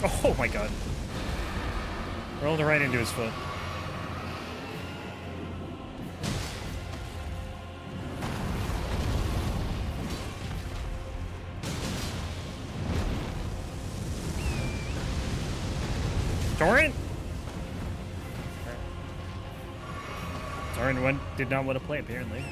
Oh my god. Rolled right into his foot. Torrent? Torrent did not want to play, apparently.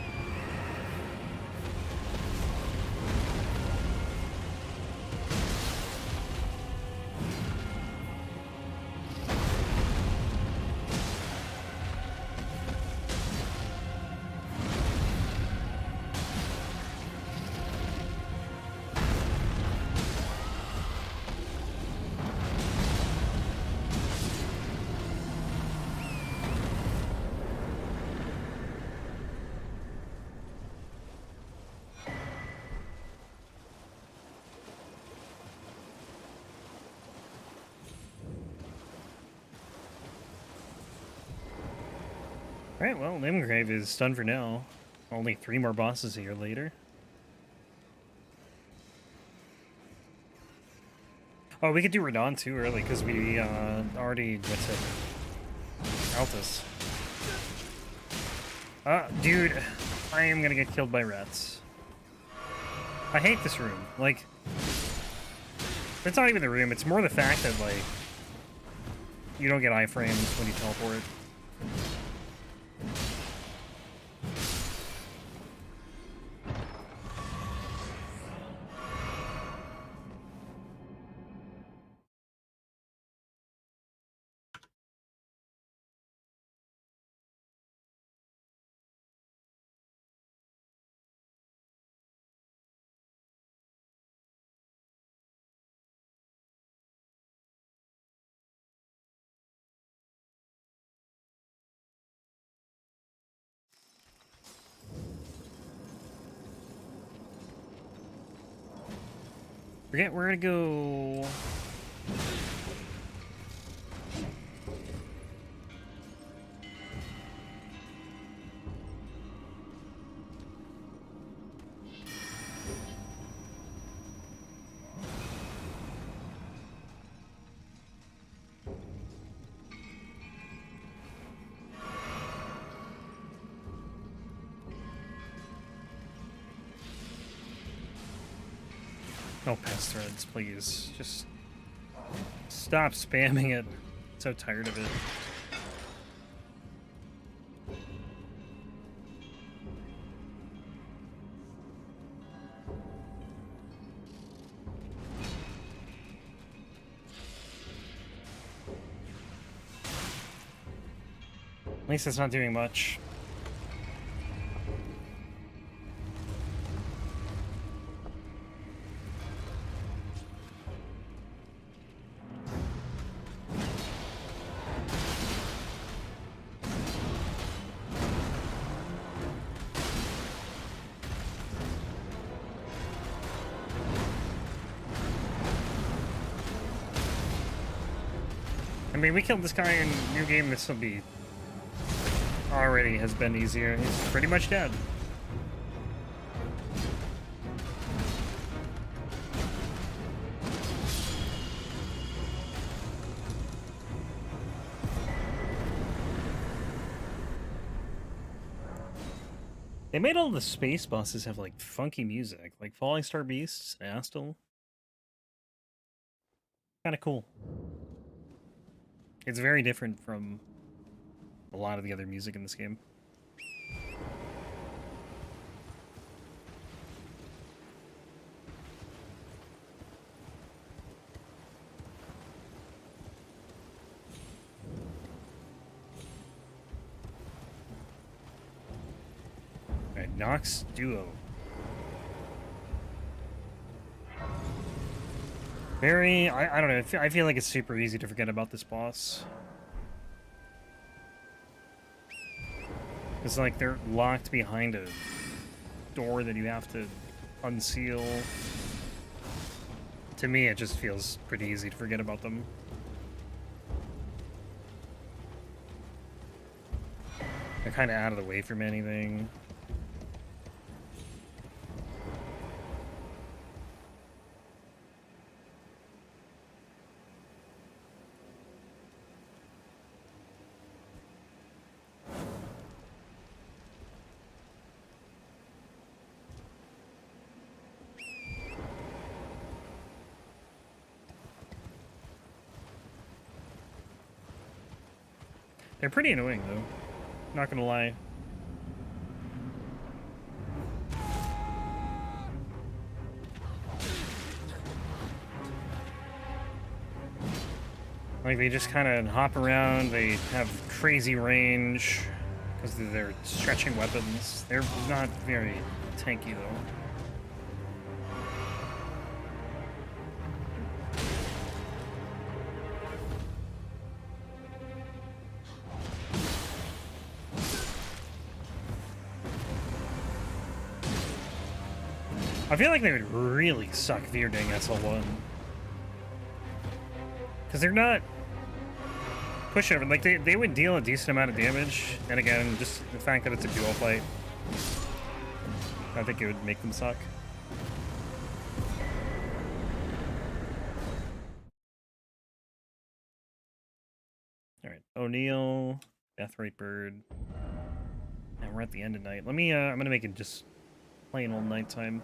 Alright, well, Limgrave is done for now. Only 3 more bosses a year later. Oh, we could do Radon too early, because we already went to Altus. Dude, I am gonna get killed by rats. I hate this room. Like, it's not even the room, it's more the fact that, like, you don't get iframes when you teleport. Forget where to go. No pest threads, please. Just stop spamming it. I'm so tired of it. At least it's not doing much. I mean, we killed this guy in New Game, this will be... already has been easier. He's pretty much dead. They made all the space bosses have, like, funky music. Like, Fallingstar Beasts, Astel. Kinda cool. It's very different from a lot of the other music in this game. Alright, Nox Duo. Very, I don't know, I feel like it's super easy to forget about this boss. It's like they're locked behind a door that you have to unseal. To me, it just feels pretty easy to forget about them. They're kind of out of the way from anything. They're pretty annoying, though. Not gonna lie. Like, they just kind of hop around, they have crazy range, because they're stretching weapons. They're not very tanky, though. I feel like they would really suck Virding SL1. Because they're not pushover. Like, they would deal a decent amount of damage. And again, just the fact that it's a dual fight, I think it would make them suck. Alright, O'Neill, Deathrite Bird. And we're at the end of night. Let me, I'm gonna make it just plain old nighttime.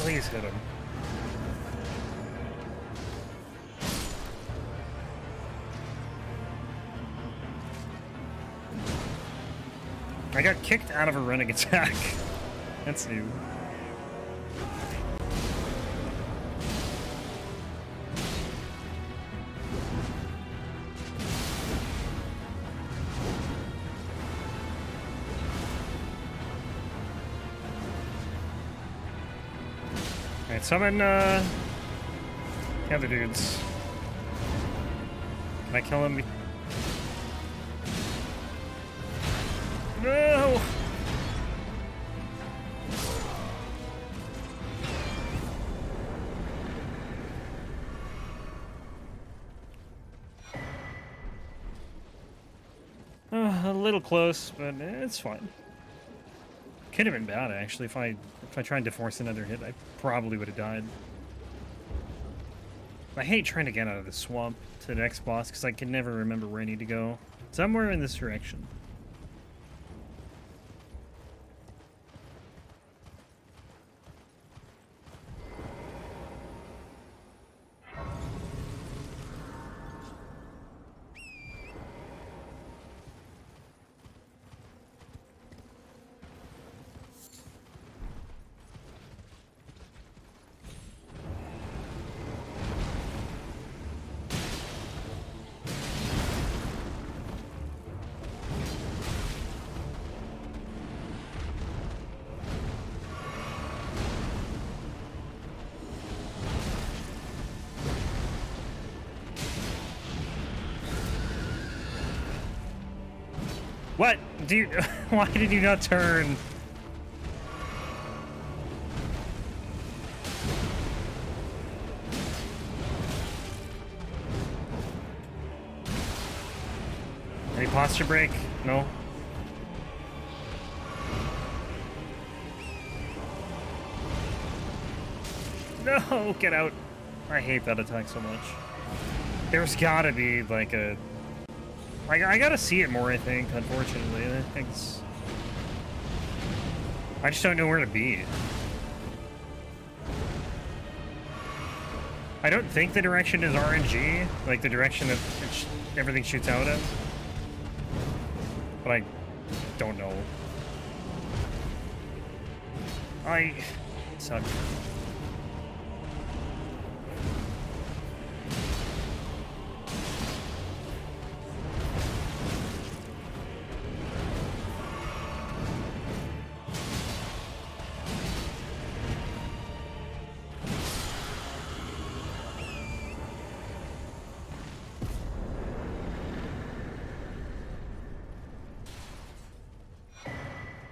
Please hit him. I got kicked out of a running attack. That's new. Alright, summon, the other dudes. Can I kill him? No! A little close, but it's fine. Could have been bad, actually. If I tried to force another hit, I probably would have died. I hate trying to get out of the swamp to the next boss, because I can never remember where I need to go. Somewhere in this direction. What? Do you, why did you not turn? Any posture break? No? No, get out. I hate that attack so much. There's gotta be like a... I gotta see it more, I think, unfortunately. I think it's... I just don't know where to be. I don't think the direction is RNG, like the direction that everything shoots out at. But I don't know. I suck.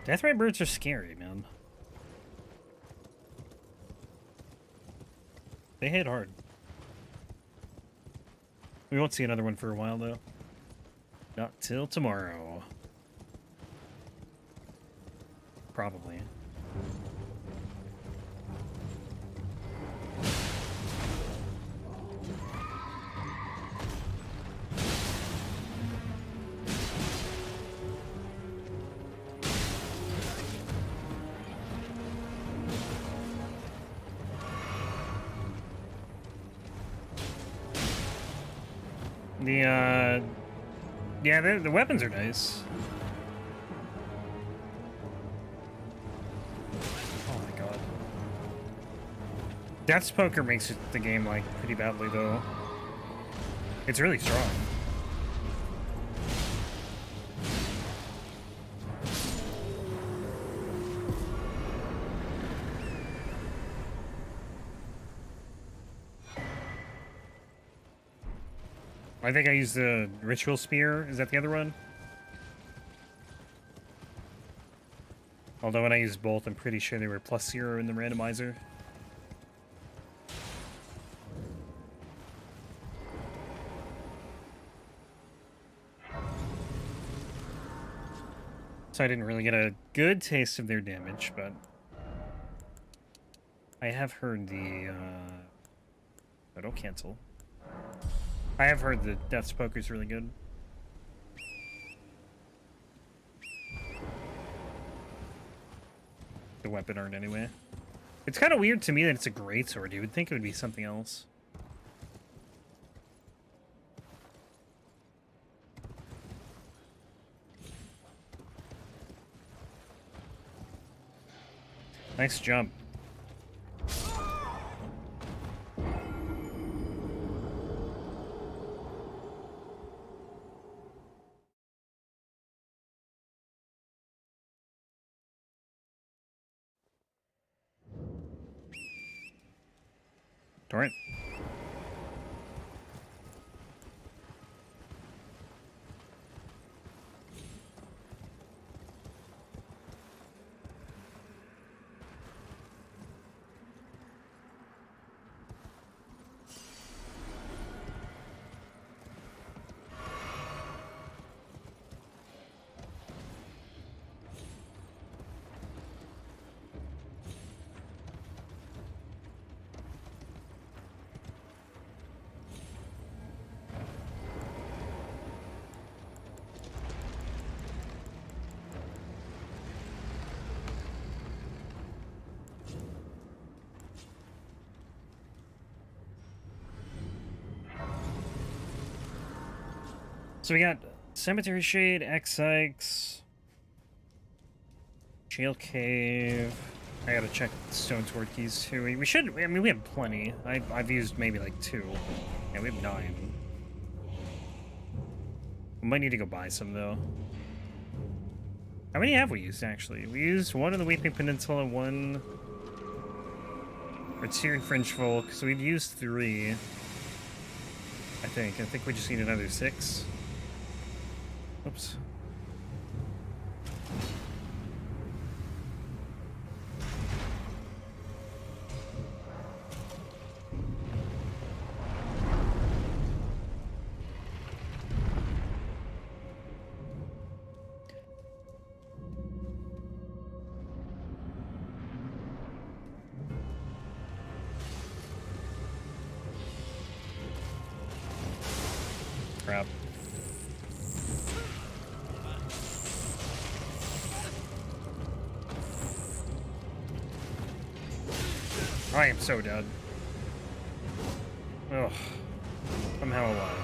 Deathray birds are scary, man. They hit hard. We won't see another one for a while, though. Not till tomorrow. Probably. Yeah, the weapons are nice. Oh my god. Death's Poker makes the game, like, pretty badly, though. It's really strong. I think I used the Ritual Spear. Is that the other one? Although when I used both, I'm pretty sure they were +0 in the randomizer. So I didn't really get a good taste of their damage, but I have heard the, oh, don't cancel. I have heard the Death's Poker is really good. The weapon art, anyway. It's kind of weird to me that it's a greatsword. You would think it would be something else. Nice jump. Torrent. So we got Cemetery Shade, Ekzykes, Jail Cave. I gotta check Stone Sword keys too. We should, I mean, we have plenty. I've used maybe like 2. Yeah, we have 9. We might need to go buy some though. How many have we used actually? We used 1 in the Weeping Peninsula, 1 or 2 in Fringe Folk, so we've used 3. I think we just need another 6. Oops. Crap. I am so dead. Ugh. Somehow alive.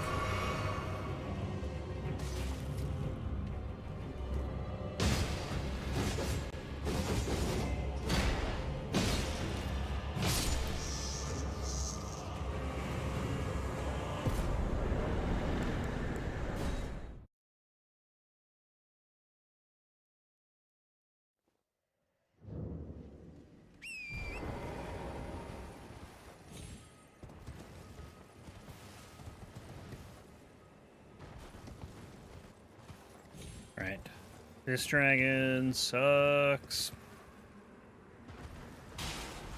This dragon sucks.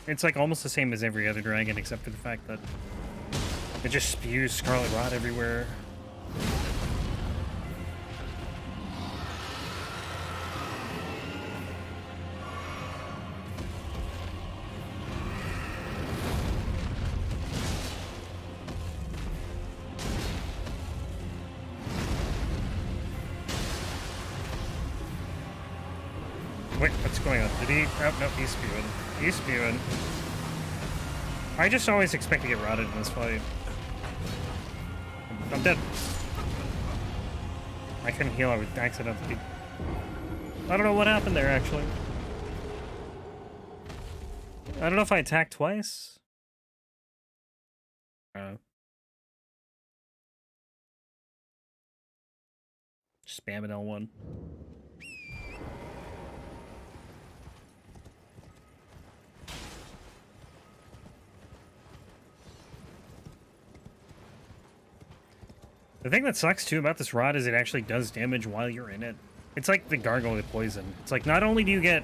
It's like almost the same as every other dragon, except for the fact that it just spews scarlet rot everywhere. Wait, what's going on? Did he? Oh, no, he's spewing. He's spewing. I just always expect to get rotted in this fight. I'm dead. I couldn't heal, I would accidentally. I don't know what happened there, actually. I don't know if I attacked twice. Spam an L1. The thing that sucks too about this rod is it actually does damage while you're in it. It's like the Gargoyle with poison. It's like not only do you get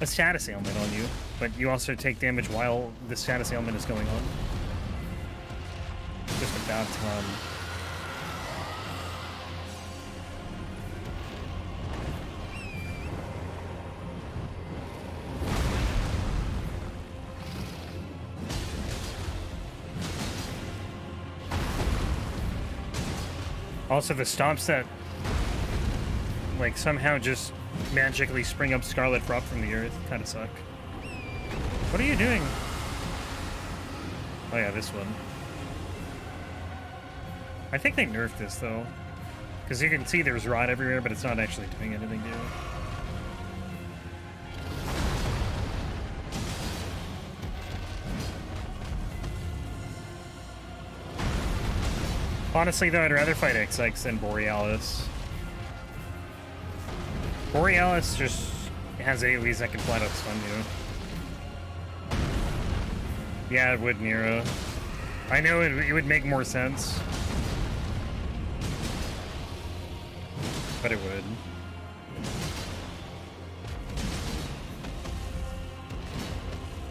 a status ailment on you, but you also take damage while the status ailment is going on. Just a bad time. Also, the stomps that, like, somehow just magically spring up Scarlet Froth from the earth kind of suck. What are you doing? Oh yeah, this one. I think they nerfed this, though. Because you can see there's rot everywhere, but it's not actually doing anything to you. Honestly, though, I'd rather fight Ekzykes than Borealis. Borealis just has AoEs that can flat out stun you. Yeah, it would, Nero. I know it would make more sense. But it would.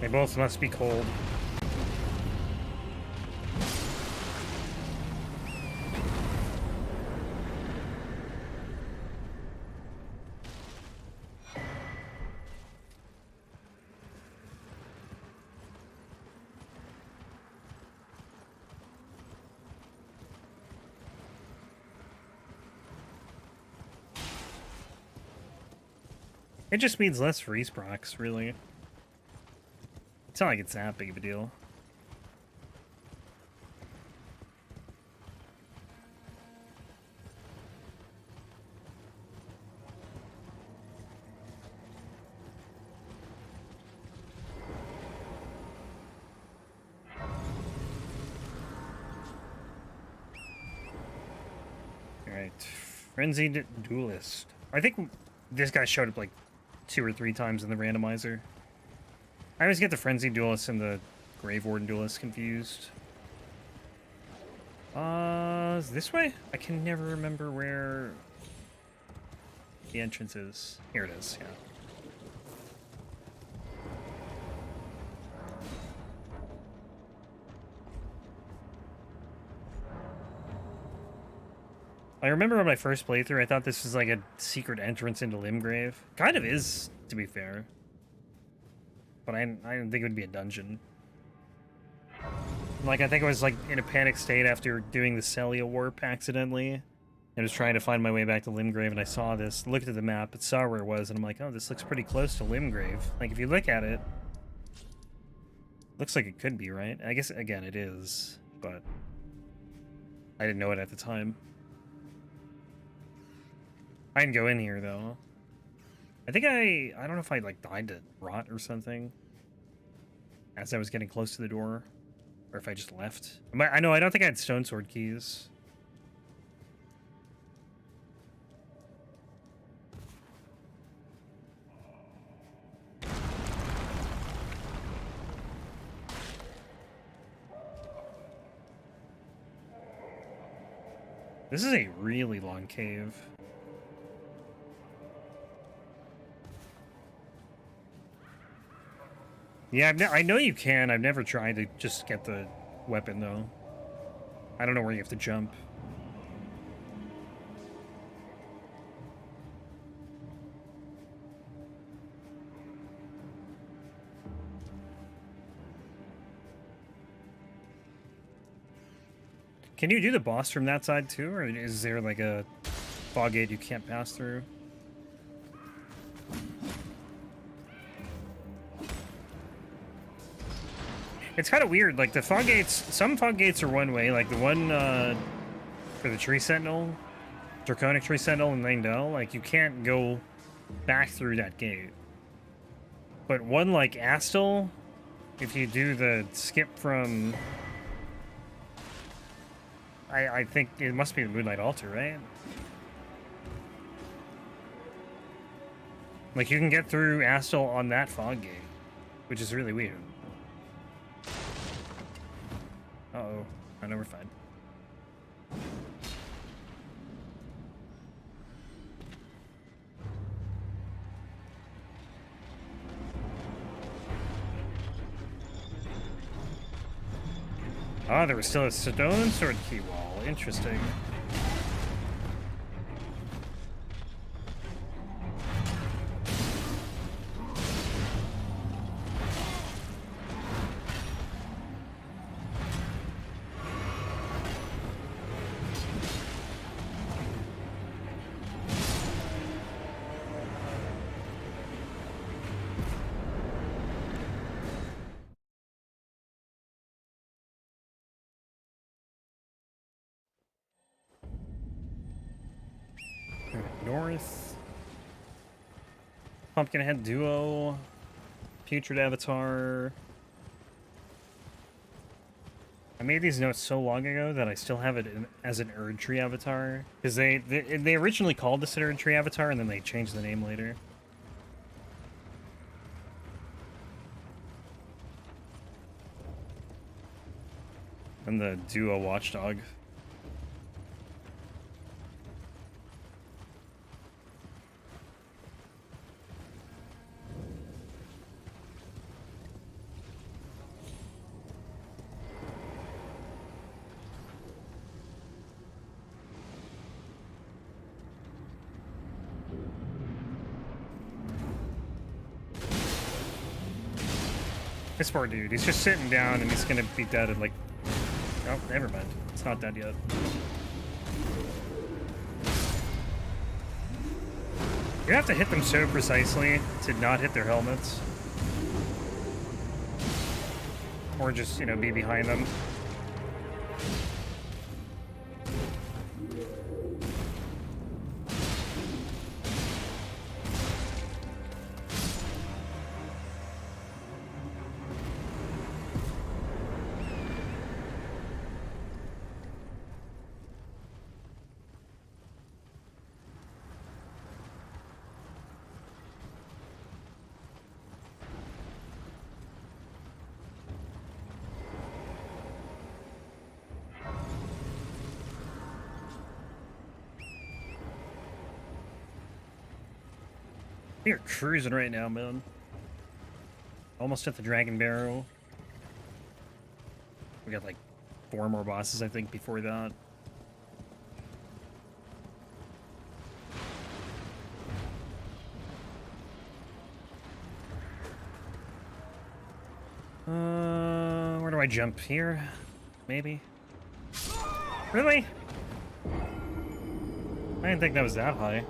They both must be cold. It just means less freeze procs, really. It's not like it's that big of a deal. Alright. Frenzied Duelist. I think this guy showed up like 2 or 3 times in the randomizer. I always get the Frenzied Duelist and the Grave Warden Duelist confused. Is this way? I can never remember where the entrance is. Here it is, yeah. I remember on my first playthrough, I thought this was like a secret entrance into Limgrave. Kind of is, to be fair. But I didn't think it would be a dungeon. Like, I think I was like in a panic state after doing the Sellia warp accidentally. I was trying to find my way back to Limgrave, and I saw this, looked at the map, and saw where it was, and I'm like, oh, this looks pretty close to Limgrave. Like, if you look at it, looks like it could be, right? I guess, again, it is, but I didn't know it at the time. I didn't go in here, though. I think I don't know if I, like, died to rot or something as I was getting close to the door, or if I just left. I know, I don't think I had stone sword keys. This is a really long cave. Yeah, I know you can. I've never tried to just get the weapon, though. I don't know where you have to jump. Can you do the boss from that side, too? Or is there, like, a fog gate you can't pass through? It's kind of weird. Like, the fog gates... Some fog gates are one way. Like, the one, for the Tree Sentinel... Draconic Tree Sentinel and Langdell, like, you can't go back through that gate. But one like Astel, if you do the skip from... I think it must be the Moonlight Altar, right? Like, you can get through Astel on that fog gate, which is really weird. Uh-oh. I know we're fine. Ah, there was still a stone sword key wall. Interesting. North. Pumpkinhead Duo. Putrid Avatar. I made these notes so long ago that I still have it as an Erdtree avatar. Because they originally called this an Erdtree avatar and then they changed the name later. And the Duo Watchdog. This poor dude, he's just sitting down and he's gonna be dead in like... Oh, never mind. It's not dead yet. You have to hit them so precisely to not hit their helmets. Or just, you know, be behind them. We are cruising right now, man. Almost at the Dragonbarrow. We got like 4 more bosses, I think, before that. Where do I jump? Here? Maybe? Really? I didn't think that was that high.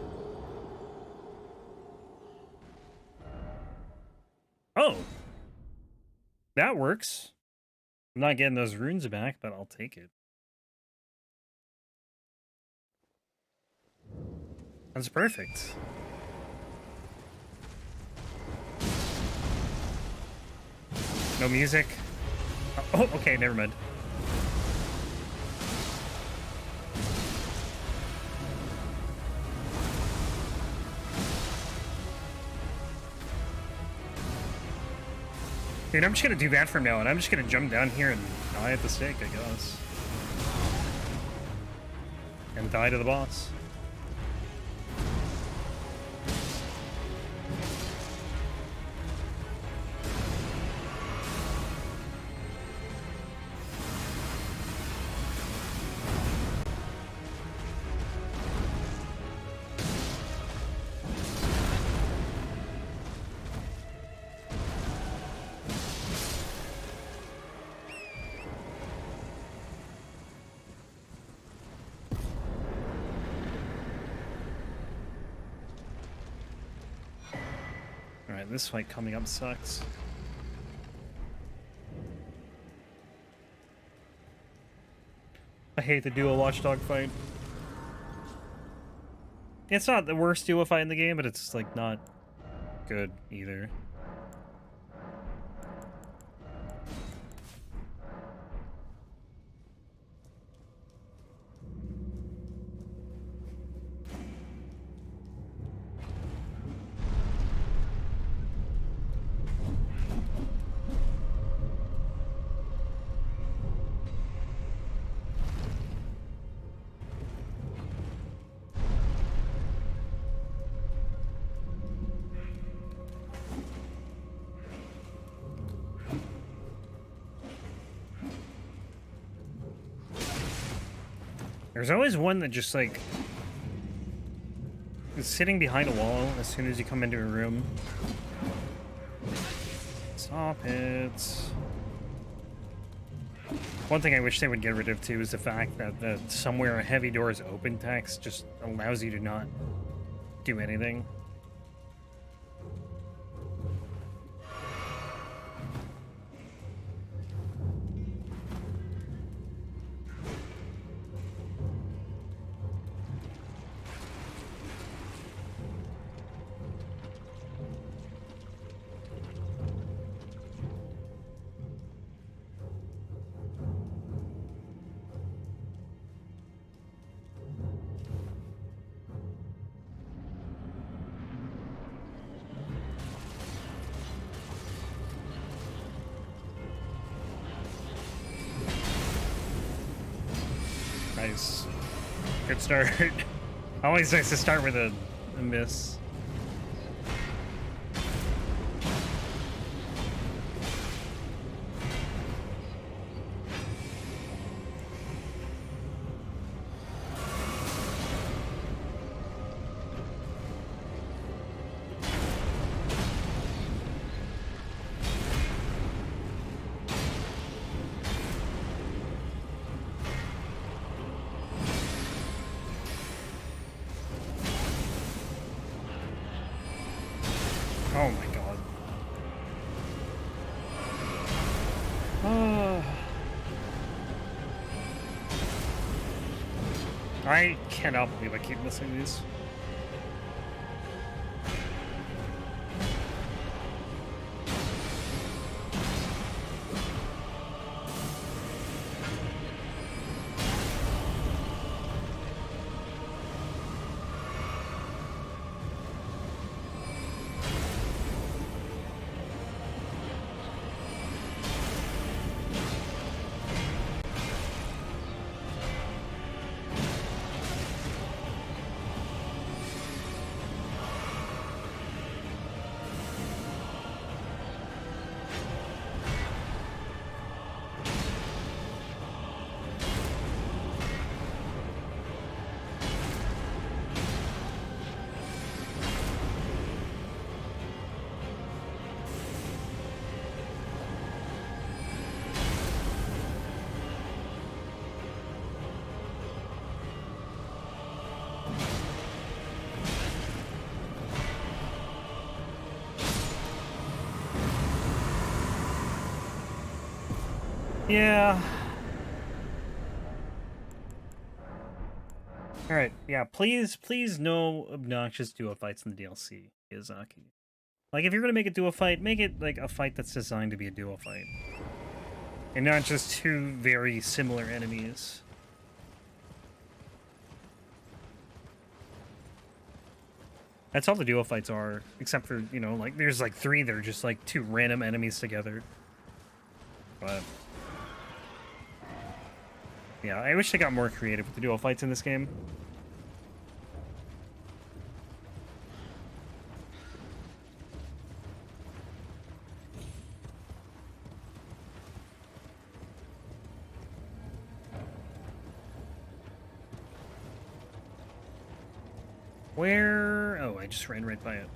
Oh! That works. I'm not getting those runes back, but I'll take it. That's perfect. No music? Oh, okay, never mind. Dude, I'm just gonna do that from now on. I'm just gonna jump down here and die at the stake, I guess. And die to the boss. Alright, this fight coming up sucks. I hate the duo Watchdog fight. It's not the worst duo fight in the game, but it's like not good either. There's always one that just, like, is sitting behind a wall as soon as you come into a room. Stop it. One thing I wish they would get rid of, too, is the fact that the somewhere a heavy door is open text just allows you to not do anything. Nice. Good start. Always nice to start with a miss. Oh my god. I cannot believe I keep missing these. Yeah. Alright, yeah, please no obnoxious duo fights in the DLC, Miyazaki. Like, if you're gonna make a duo fight, make it, like, a fight that's designed to be a duo fight. And not just two very similar enemies. That's all the duo fights are, except for, you know, like, there's, like, three that are just, like, two random enemies together. But... yeah, I wish they got more creative with the duo fights in this game. Where? Oh, I just ran right by it.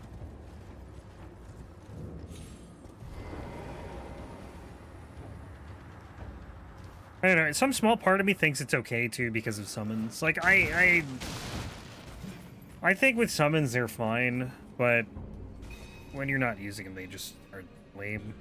I don't know, some small part of me thinks it's okay too because of summons. Like, I think with summons they're fine, but when you're not using them, they just are lame.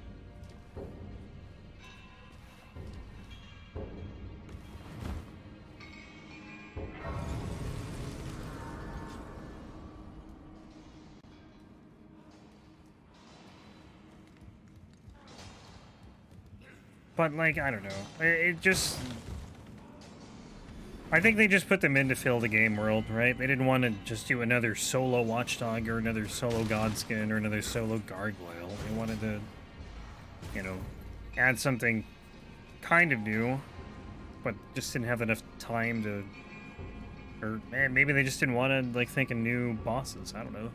But, like, I don't know. It just... I think they just put them in to fill the game world, right? They didn't want to just do another solo Watchdog or another solo Godskin or another solo Gargoyle. They wanted to, you know, add something kind of new, but just didn't have enough time to... Or, man, maybe they just didn't want to, like, think of new bosses. I don't know.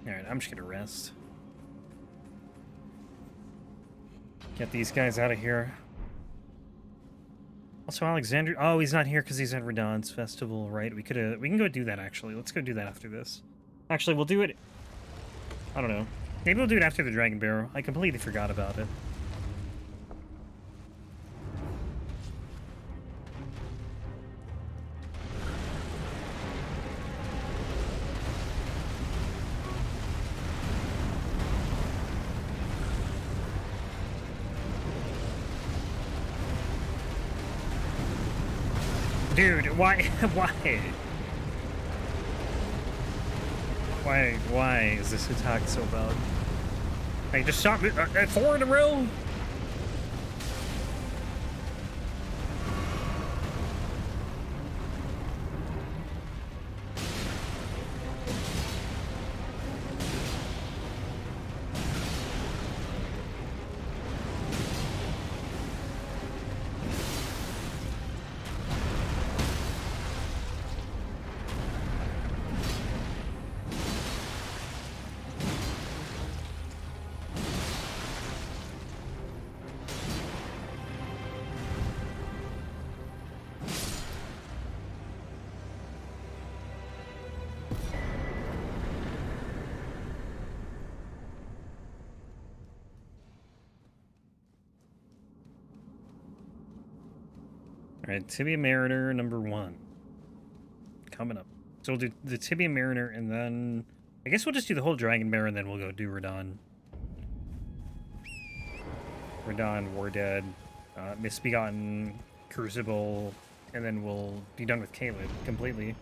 Alright, I'm just gonna rest. Get these guys out of here. Also, Alexander... Oh, he's not here because he's at Radahn's festival, right? We can go do that, actually. Let's go do that after this. Actually, we'll do it... I don't know. Maybe we'll do it after the Dragonbarrow. I completely forgot about it. Dude, why? Why is this attack so bad? Hey, just shot me at 4 in a row? Alright, Tibia Mariner #1. Coming up. So we'll do the Tibia Mariner, and then... I guess we'll just do the whole Dragonbarrow, and then we'll go do Radahn. Radahn, War Dead, Misbegotten, Crucible, and then we'll be done with Caelid completely.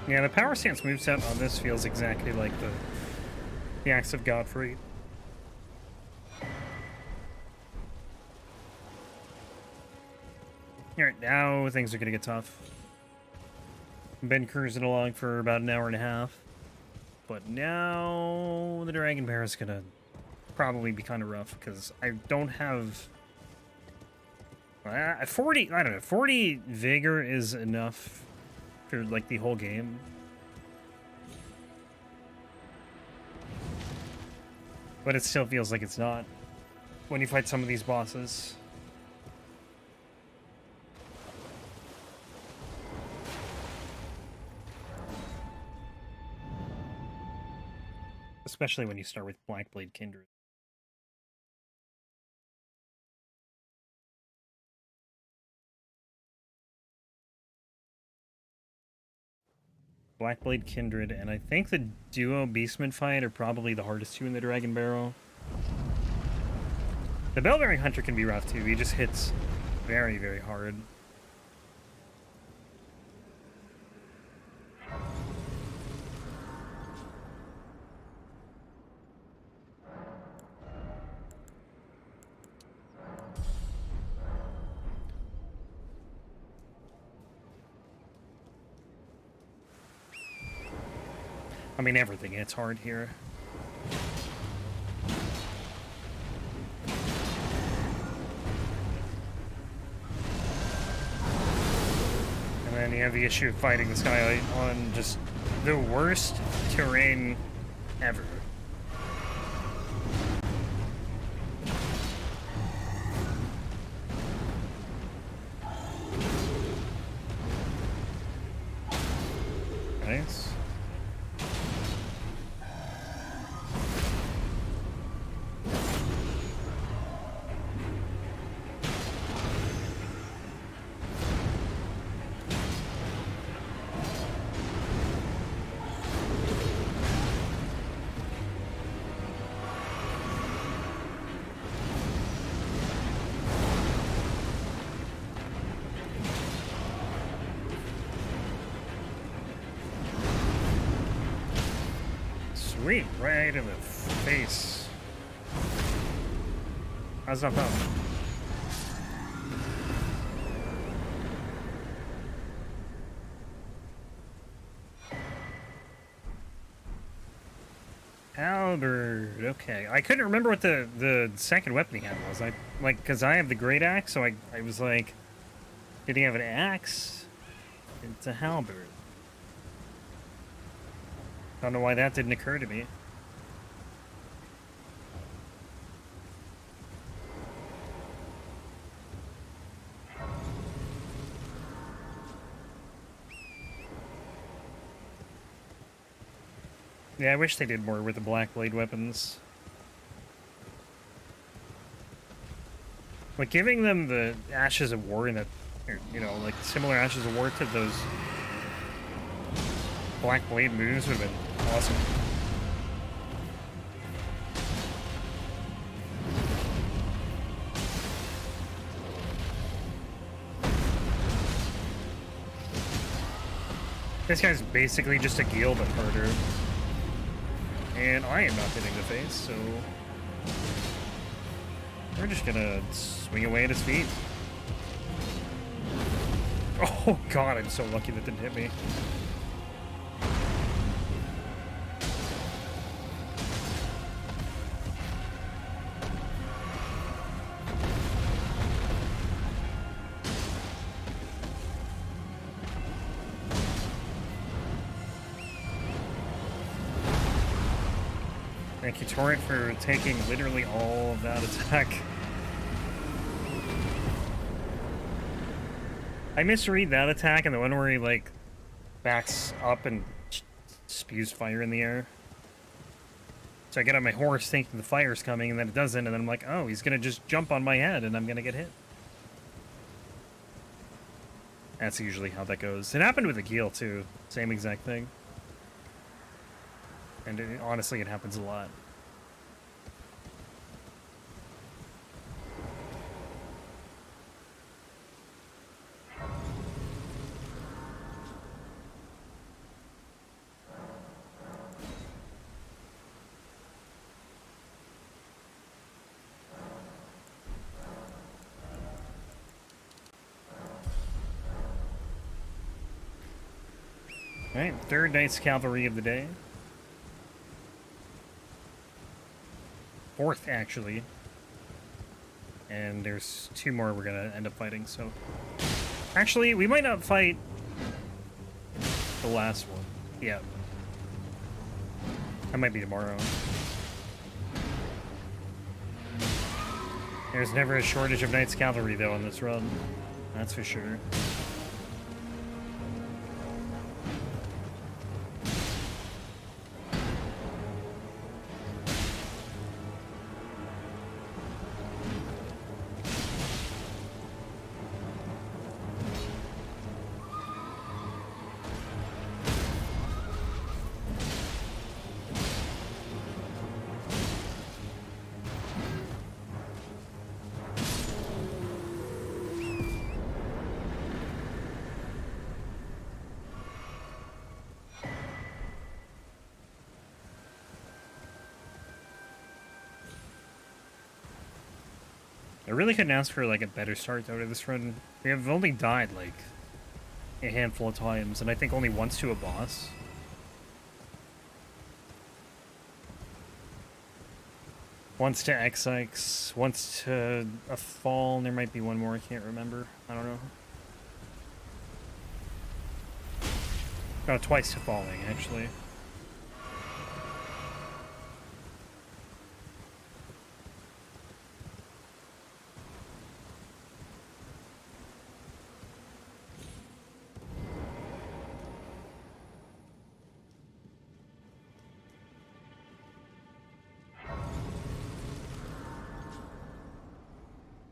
Yeah, the Power Stance moveset on this feels exactly like the Axe of Godfrey. Alright, now things are gonna get tough. Been cruising along for about an hour and a half. But now the Dragonbarrow is gonna probably be kind of rough, because I don't have... 40, I don't know, 40 Vigor is enough for, like, the whole game. But it still feels like it's not when you fight some of these bosses. Especially when you start with Blackblade Kindred. Blackblade Kindred, and I think the duo Beastman fight are probably the hardest two in the Dragonbarrow. The Bellbearing Hunter can be rough too, he just hits very, very hard. I mean, everything hits hard here. And then you have the issue of fighting this guy on just the worst terrain ever. Nice. Sweet, right in the face. How's that felt? Halberd, okay. I couldn't remember what the second weapon he had was. Because I have the great axe, so I was like, did he have an axe? It's a halberd. Don't know why that didn't occur to me. Yeah, I wish they did more with the Black Blade weapons. Like, giving them the Ashes of War in that, you know, like, similar Ashes of War to those Black Blade moves would have been awesome. This guy's basically just a Gael, but harder. And I am not hitting the face, so we're just gonna swing away at his feet. Oh god, I'm so lucky that didn't hit me. Thank you, Torrent, for taking literally all of that attack. I misread that attack and the one where he, like, backs up and spews fire in the air. So I get on my horse thinking the fire's coming, and then it doesn't, and then I'm like, oh, he's gonna just jump on my head, and I'm gonna get hit. That's usually how that goes. It happened with Agheel, too. Same exact thing. And honestly, it happens a lot. Alright, third Knight's Cavalry of the day. Fourth, actually. And there's two more we're gonna end up fighting, so... Actually, we might not fight the last one. Yeah. That might be tomorrow. There's never a shortage of Knight's Cavalry, though, on this run. That's for sure. I really couldn't ask for, like, a better start out of this run. We have only died, like, a handful of times, and I think only once to a boss. Once to Ekzykes, once to a fall, and there might be one more, I can't remember. I don't know. No, twice to falling, actually.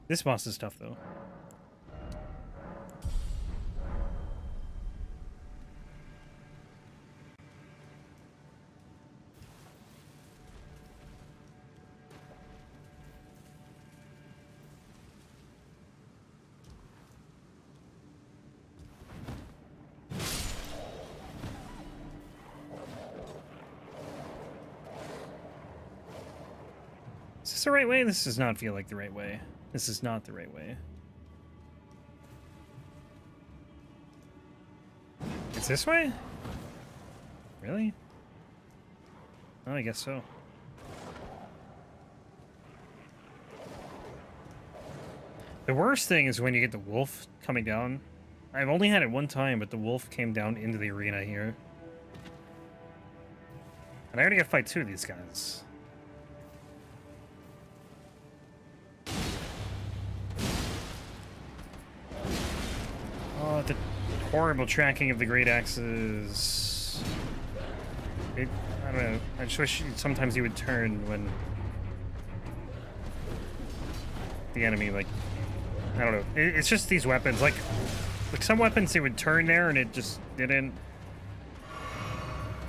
This boss is tough, though. Is this the right way? This does not feel like the right way. This is not the right way. It's this way? Really? Oh, I guess so. The worst thing is when you get the wolf coming down. I've only had it one time, but the wolf came down into the arena here. And I already got to fight two of these guys. Oh, the horrible tracking of the great axes. I don't know. I just wish sometimes you would turn when the enemy, like, I don't know. It's just these weapons. Like some weapons, they would turn there and it just didn't.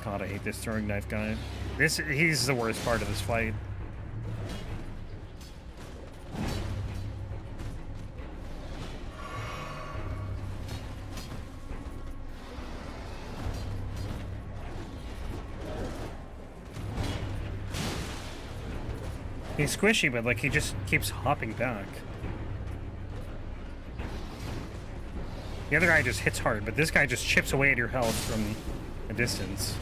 God, I hate this throwing knife guy. He's the worst part of this fight. He's squishy, but like he just keeps hopping back. The other guy just hits hard, but this guy just chips away at your health from a distance.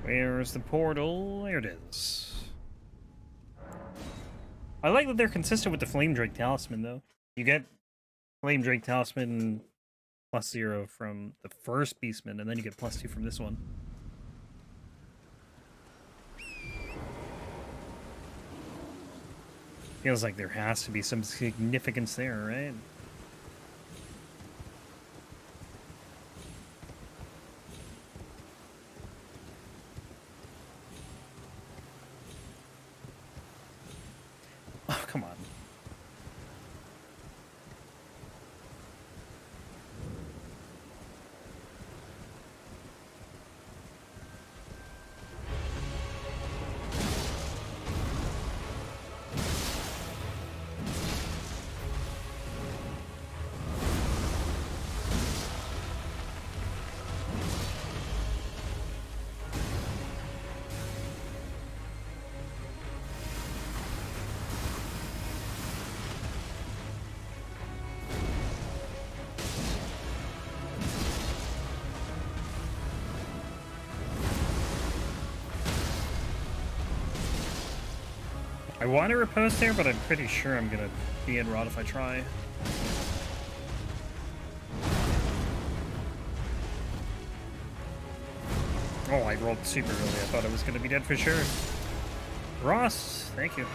Where's the portal? There it is. I like that they're consistent with the Flame Drake Talisman, though. You get Flame Drake Talisman +0 from the first Beastman, and then you get +2 from this one. Feels like there has to be some significance there, right? Oh, come on. I want to riposte there, but I'm pretty sure I'm gonna be in rot if I try. Oh, I rolled super early. I thought I was gonna be dead for sure. Ross, thank you.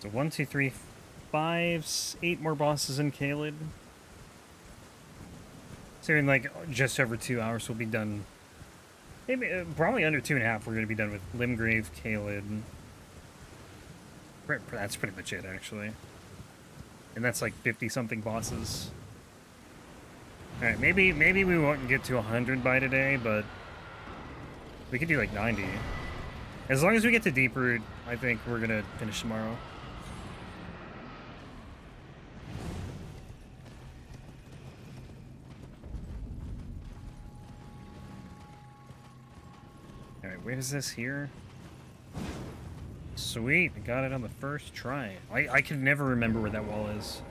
So 1, 2, 3, 5, 8 more bosses in Caelid. So in like just over 2 hours we'll be done. Maybe probably under 2.5 we're gonna be done with Limgrave, Caelid. That's pretty much it actually. And that's like 50-something bosses. Alright, maybe we won't get to 100 by today, but we could do like 90. As long as we get to Deeproot, I think we're gonna finish tomorrow. Alright, where is this here? Sweet, I got it on the first try. I can never remember where that wall is.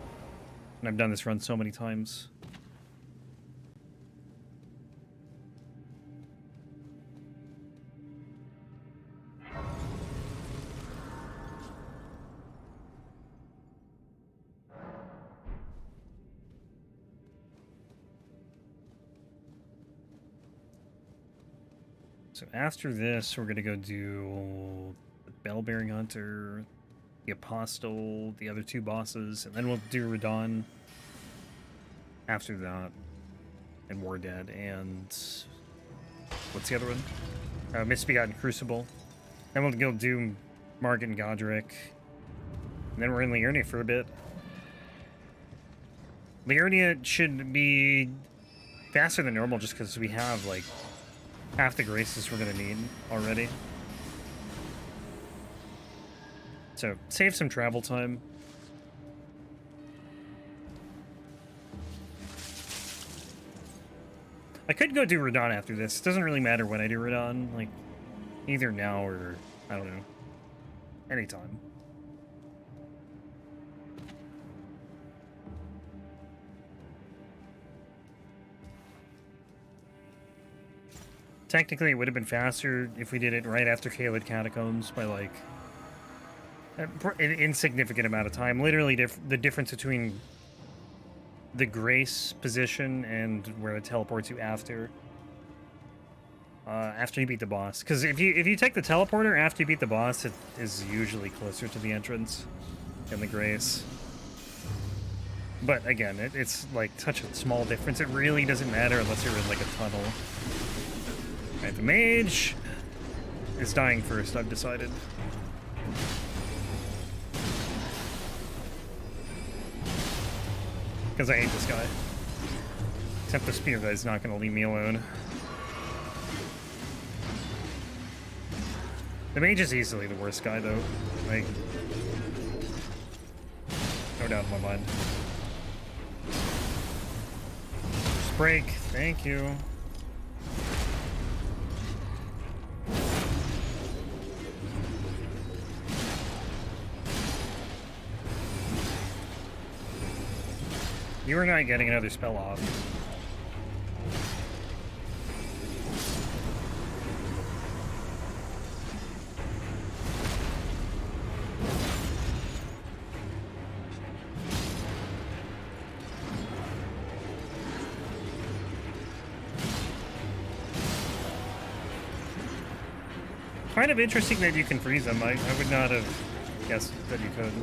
And I've done this run so many times. So after this, we're gonna go do the Bell-Bearing Hunter, the Apostle, the other 2 bosses, and then we'll do Radon after that, and War Dead, and what's the other one? Misbegotten Crucible. Then we'll go do Margit and Godric, and then we're in Liurnia for a bit. Liurnia should be faster than normal just because we have like half the graces we're gonna need already. So save some travel time. I could go do Radon after this. It doesn't really matter when I do Radon, like either now or I don't know, anytime. Technically, it would have been faster if we did it right after Caelid Catacombs by, like, an insignificant amount of time. Literally, the difference between the Grace position and where it teleports you after you beat the boss. Because if you take the teleporter after you beat the boss, it is usually closer to the entrance than the Grace. But, again, it's, like, such a small difference. It really doesn't matter unless you're in, like, a tunnel. Alright, the mage is dying first, I've decided. Because I hate this guy. Except the spear guy's not going to leave me alone. The mage is easily the worst guy, though. Like, no doubt in my mind. Just break, thank you. You are not getting another spell off. Kind of interesting that you can freeze them. I would not have guessed that you could.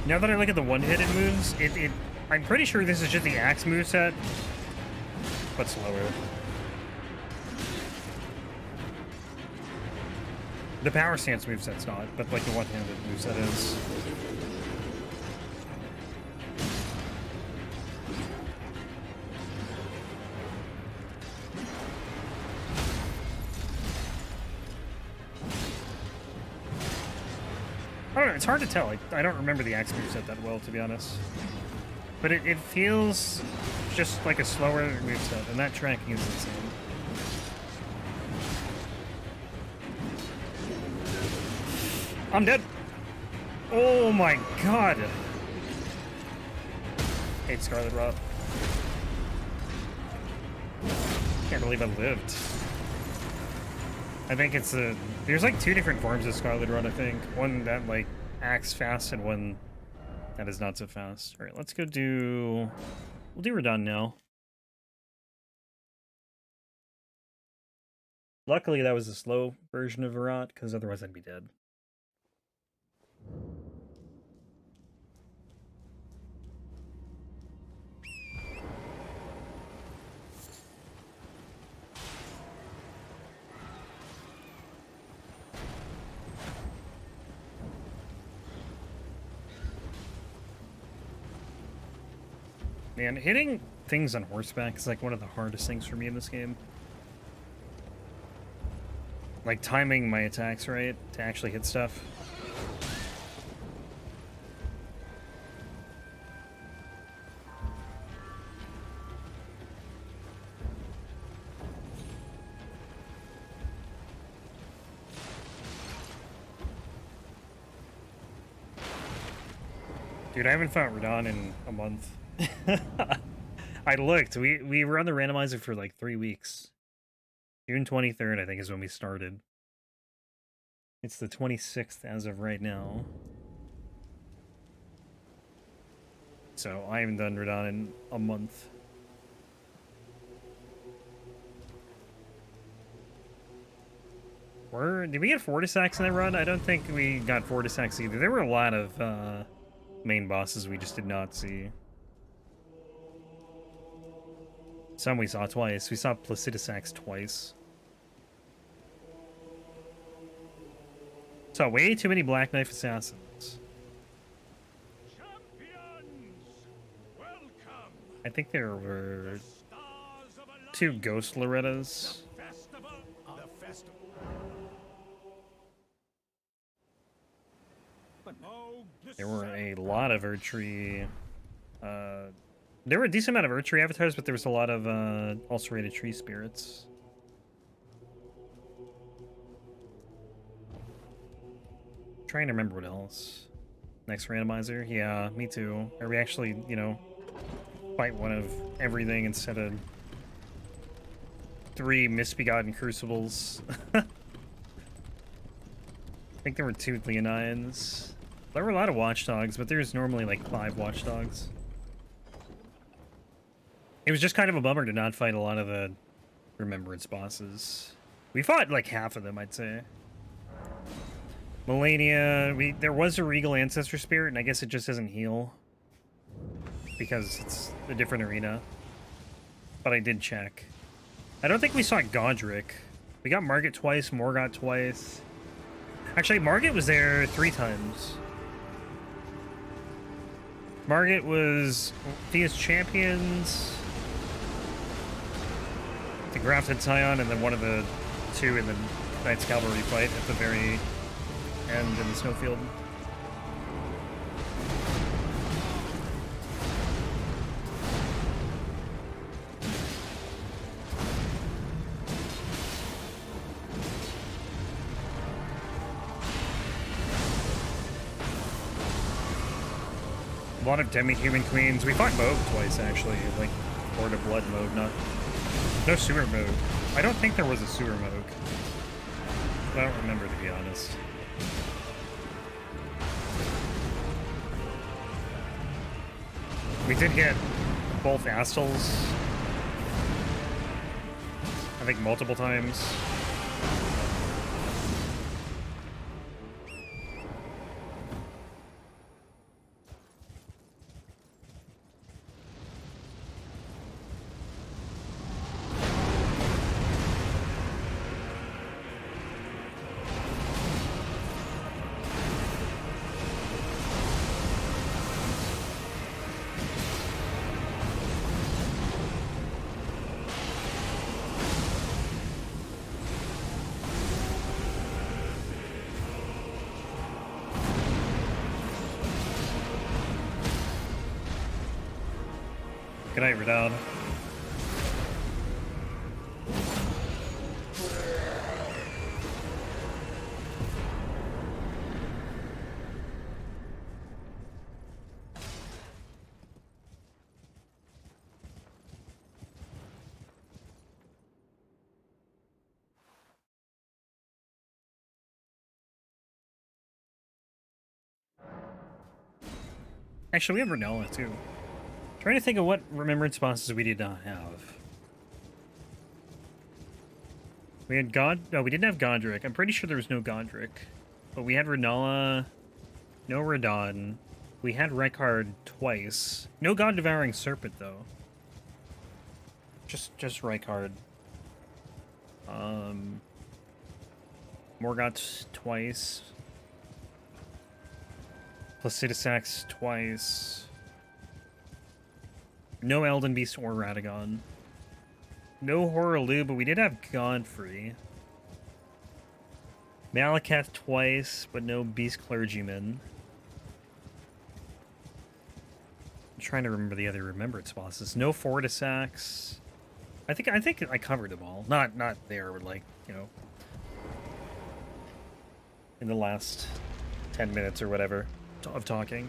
Now that I look at the one-hitted moves, I'm pretty sure this is just the axe moveset, but slower. The power stance moveset's not, but like the one-handed moveset is. I don't know, it's hard to tell. I don't remember the axe moveset that well, to be honest. But it feels just like a slower moveset, and that tracking is insane. I'm dead. Oh my god! Hate Scarlet Rot. Can't believe I lived. I think it's a... There's like 2 different forms of Scarlet Rot, I think. One that like acts fast and one that is not so fast. Alright, let's go do... We'll do Radahn now. Luckily that was a slow version of Virat, because otherwise I'd be dead. Man, hitting things on horseback is like one of the hardest things for me in this game. Like timing my attacks right to actually hit stuff. Dude, I haven't fought Radahn in a month. I looked. We were on the randomizer for like 3 weeks. June 23rd, I think, is when we started. It's the 26th as of right now. So I haven't done Radahn in a month. Did we get Fortissax in that run? I don't think we got Fortissax either. There were a lot of main bosses we just did not see. Some we saw twice. We saw Placidusax twice. Saw way too many Black Knife Assassins. I think there were 2 Ghost Lorettas. There were a lot of Erdtree. There were a decent amount of Erdtree avatars, but there was a lot of ulcerated tree spirits. Trying to remember what else. Next randomizer? Yeah, me too. Are we actually, you know, fight one of everything instead of 3 misbegotten crucibles? I think there were 2 Leonines. There were a lot of Watchdogs, but there's normally like 5 Watchdogs. It was just kind of a bummer to not fight a lot of the Remembrance bosses. We fought like half of them, I'd say. Melania, there was a Regal Ancestor Spirit, and I guess it just doesn't heal. Because it's a different arena. But I did check. I don't think we saw Godric. We got Margit twice, Morgott twice. Actually, Margit was there 3 times. Margit was Thea's Champions, the Grafted Scion, and then one of the 2 in the Knight's Cavalry fight at the very end in the snowfield. A lot of demi-human queens. We fought Moog twice, actually. Like, Lord of Blood Moog, no sewer Moog. I don't think there was a sewer Moog. I don't remember, to be honest. We did get both Astals. I think multiple times. Good night, Radahn. Actually, we have Renala too. Trying to think of what remembrance bosses we did not have. We had No, we didn't have Godric. I'm pretty sure there was no Godric. But we had Renala, no Radon. We had Rekard twice. No God-Devouring Serpent, though. Just Rykard. Morgott twice. Placidusax twice. No Elden Beast or Radagon. No Horaloo, but we did have Godfrey. Malakath twice, but no Beast Clergyman. I'm trying to remember the other remembrance bosses. No Fortisax. I think I covered them all. Not there, but like, you know, in the last 10 minutes or whatever of talking.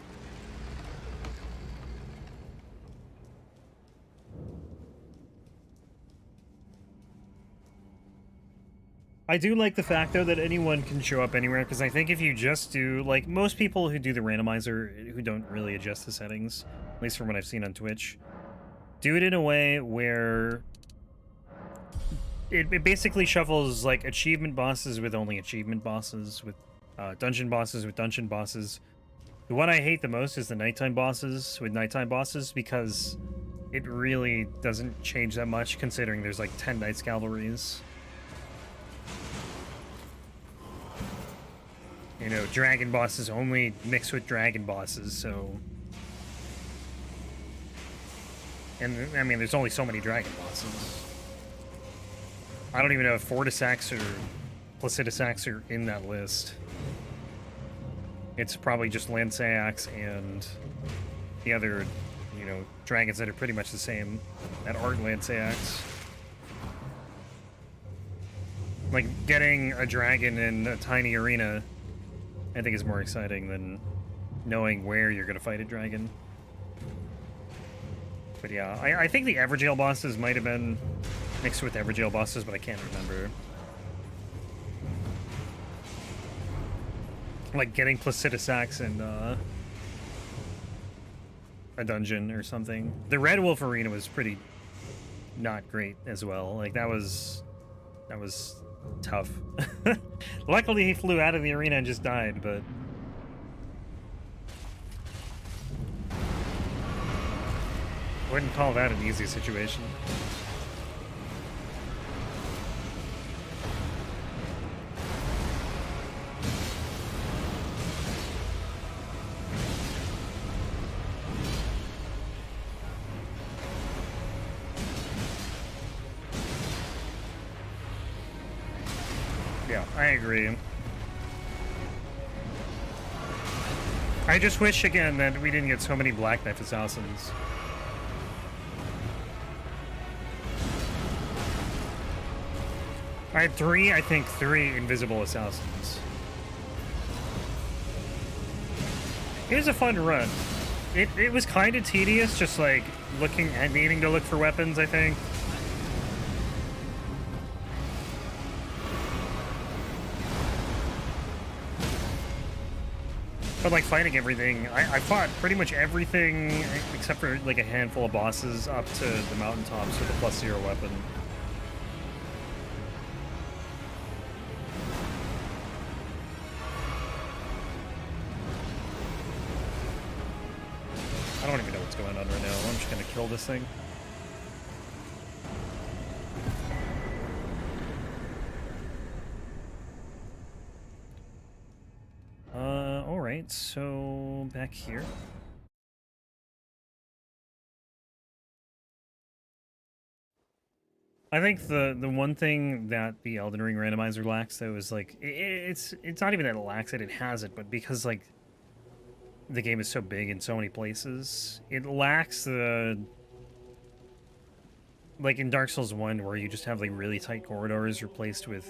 I do like the fact, though, that anyone can show up anywhere, because I think if you just do, like, most people who do the randomizer, who don't really adjust the settings, at least from what I've seen on Twitch, do it in a way where it basically shuffles, like, achievement bosses with only achievement bosses, with dungeon bosses with dungeon bosses. The one I hate the most is the nighttime bosses with nighttime bosses, because it really doesn't change that much, considering there's, like, 10 Knights Cavalries. You know, dragon bosses only mix with dragon bosses, so... And, I mean, there's only so many dragon bosses. I don't even know if Fortisax or Placidusax are in that list. It's probably just Lanceax and the other, you know, dragons that are pretty much the same, that aren't Lanceax. Like, getting a dragon in a tiny arena, I think, is more exciting than knowing where you're going to fight a dragon. But yeah, I think the Evergaol bosses might have been mixed with Evergaol bosses, but I can't remember. Like getting Placidusax in a dungeon or something. The Red Wolf Arena was pretty not great as well. Like that was tough. Luckily he flew out of the arena and just died, but wouldn't call that an easy situation. Yeah, I agree. I just wish, again, that we didn't get so many Black Knife Assassins. I had three Invisible Assassins. It was a fun run. It was kind of tedious, just like looking and needing to look for weapons, I think. But like fighting everything, I fought pretty much everything except for like a handful of bosses up to the mountaintops with a +0 weapon. I don't even know what's going on right now. I'm just gonna kill this thing. Alright, so back here. I think the one thing that the Elden Ring randomizer lacks, though, is like it's not even that it lacks it, it has it, but because like the game is so big in so many places, it lacks the, like in Dark Souls 1 where you just have like really tight corridors replaced with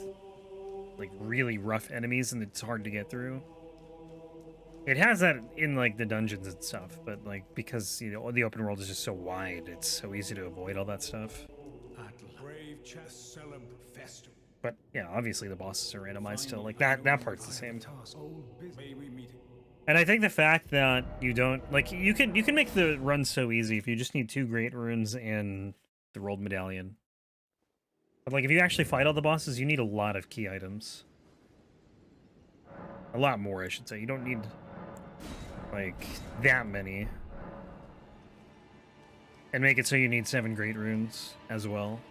like really rough enemies and it's hard to get through. It has that in like the dungeons and stuff, but like because, you know, the open world is just so wide, it's so easy to avoid all that stuff. But yeah, obviously the bosses are randomized still. Like that part's the same. And I think the fact that you don't like you can make the run so easy if you just need 2 great runes and the rolled medallion. But like if you actually fight all the bosses, you need a lot of key items. A lot more, I should say. You don't need like that many. And make it so you need 7 great runes as well.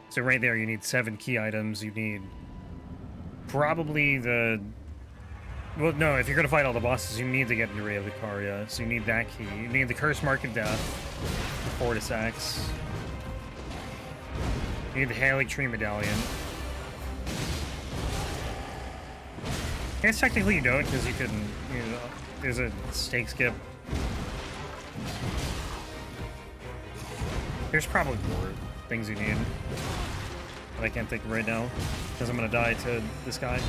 So right there you need 7 key items. You need probably the... Well, no, if you're going to fight all the bosses, you need to get into Ray of Vicaria. So you need that key. You need the Curse Mark of Death, the Fortisax. You need the Erdtree medallion. I guess technically you don't, because you can, you know, there's a stake skip. There's probably more things you need, but I can't think of right now, because I'm going to die to this guy.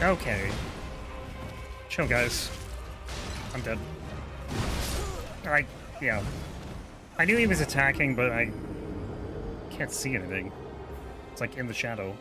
Okay. Chill, guys. I'm dead. Yeah. I knew he was attacking, but I can't see anything. It's like in the shadow.